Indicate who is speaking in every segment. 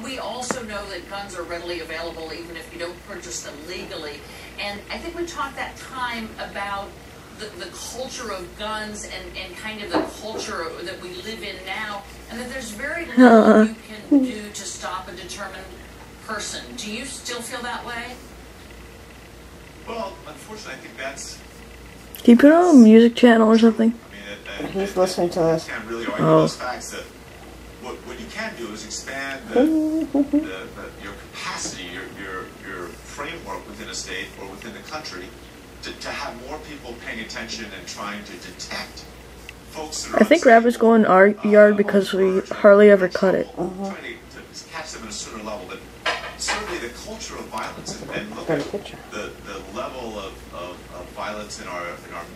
Speaker 1: We also know that guns are readily available even if you don't purchase them legally. And I think we talked that time about the culture of guns and kind of the culture that we live in now, and that there's very little you can do to stop a determined person. Do you still feel that way?
Speaker 2: Well, unfortunately, I think that's...
Speaker 3: Can you put on a music channel or something?
Speaker 2: I mean,
Speaker 4: He's listening to us.
Speaker 2: You can't really argue those facts that what you can do is expand your capacity, your framework within a state or within the country to have more people paying attention and trying to detect folks that are...
Speaker 3: I think rabbits go in our yard because we hardly ever cut it.
Speaker 2: Trying to catch them at a certain level, but certainly the culture of violence and look at the level of violence in our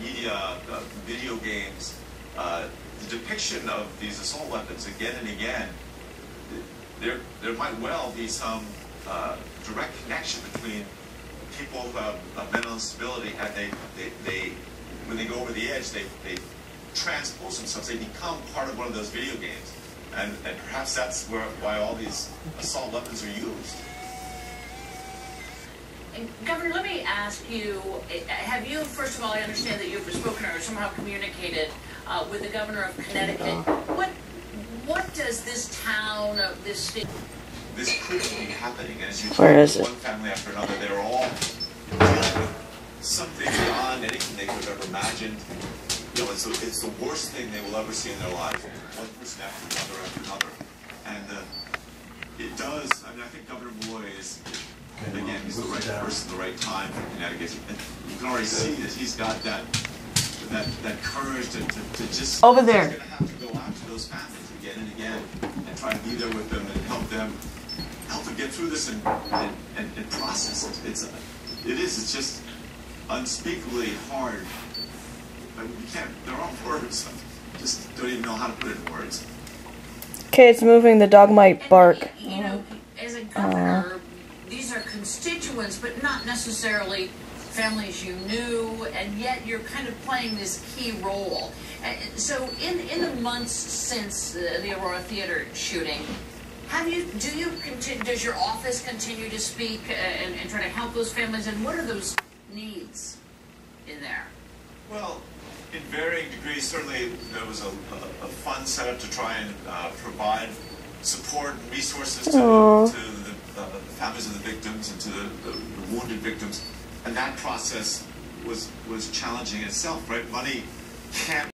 Speaker 2: media, video games, the depiction of these assault weapons again and again. There might well be some direct connection between people who have a mental instability, and they when they go over the edge, they transpose themselves. They become part of one of those video games, and perhaps that's why all these assault weapons are used.
Speaker 1: And Governor, let me ask you, have you, first of all, I understand that you've spoken or somehow communicated with the governor of Connecticut. What does this town, this state...
Speaker 2: This could be happening, and as you
Speaker 4: Where is it?
Speaker 2: one family after another, they're all dealing with something beyond anything they could have ever imagined. You know, it's the worst thing they will ever see in their lives. One person after another. And it does, I mean, I think Governor Malloy is, again, he's the right person at the right time for Connecticut. And you can already see that he's got that courage to just...
Speaker 4: Over there.
Speaker 2: He's going to have to go out to those families again and again and try to be there with them and help them get through this and process it. It's just unspeakably hard. But you can't, there aren't words. I just don't even know how to put it in words.
Speaker 4: Okay, it's moving. The dog might bark.
Speaker 1: And, you know, as a governor, these are constituents, but not necessarily families you knew, and yet you're kind of playing this key role. So in the months since the Aurora Theater shooting, does your office continue to speak and try to help those families, and what are those needs in there?
Speaker 2: Well, in varying degrees, certainly there was a fund set up to try and provide support and resources to the families of the victims and to the wounded victims, and that process was challenging itself, right? Money can't